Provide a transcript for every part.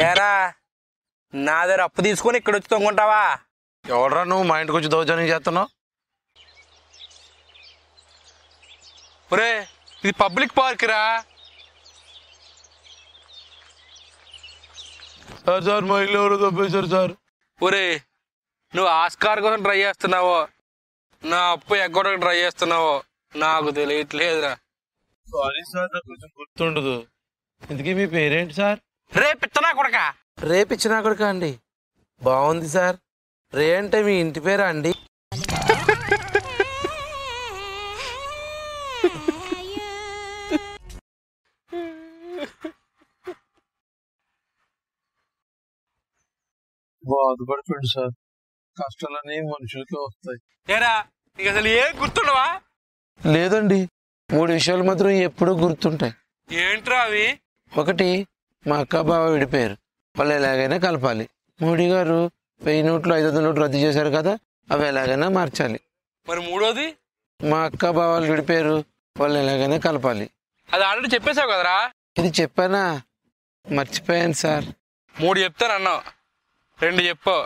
ఏరా నా దగ్గర అప్పు తీసుకొని ఇక్కడ వచ్చి తొంగుంటావా? ఎవడరా నువ్వు మా ఇంటికి వచ్చి దౌర్జన్యం చేస్తున్నావు? ఒరే ఇది పబ్లిక్ పార్క్ రా. సార్ సార్ మా ఇల్లు ఎవరు తప్పేశారు సార్. ఒరే నువ్వు ఆస్కార్ కోసం ట్రై చేస్తున్నావో నా అప్పు ఎగ్గొట్టడానికి ట్రై చేస్తున్నావో నాకు తెలియట్లేదురా. సారీ సార్, నాకు కొంచెం గుర్తుండదు. ఇంతకీ మీ పేరేంటి సార్? రేపు ఇత్తనా కొడక. రేపు ఇచ్చినా కొడుక అండి, బాగుంది సార్. రే అంటే మీ ఇంటి పేరా అండి? బాధపడుతుంది సార్, కష్టాలన్నీ మనుషులకే వస్తాయి. ఏరా నీకు అసలు ఏం గుర్తుండవా? లేదండి, 3 విషయాలు మాత్రం ఎప్పుడూ గుర్తుంటాయి. ఏంట్రా అవి? ఒకటి, మా అక్క బావ విడిపోయారు, వాళ్ళు ఎలాగైనా కలపాలి. మోడీ గారు 1000 నోట్లు 500 నోట్లు రద్దు చేశారు కదా, అవి ఎలాగైనా మార్చాలి. మరి మూడోది? మా అక్క బావాలు విడిపోయారు, వాళ్ళు ఎలాగైనా కలపాలి. అది ఆల్రెడీ చెప్పేశావు కదరా. ఇది చెప్పానా? మర్చిపోయాను సార్. 3 చెప్తానన్నావు, 2 చెప్పు.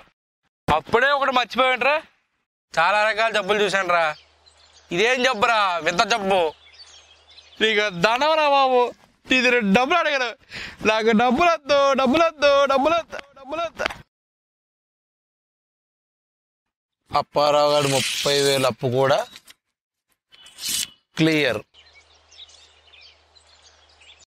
అప్పుడే ఒకటి మర్చిపోయాట్రా. చాలా రకాల జబ్బులు చూశాను రా. ఇదేం జబ్బురా, వింత జబ్బు. నీకు దండవరా బాబు, ఇది 2 డబ్బులు అడిగారు. నాకు డబ్బులు వద్దు, డబ్బులు వద్దు, డబ్బులు వద్దు, డబ్బులు వద్దు. అప్పారావు గారు 30,000 అప్పు కూడా క్లియర్.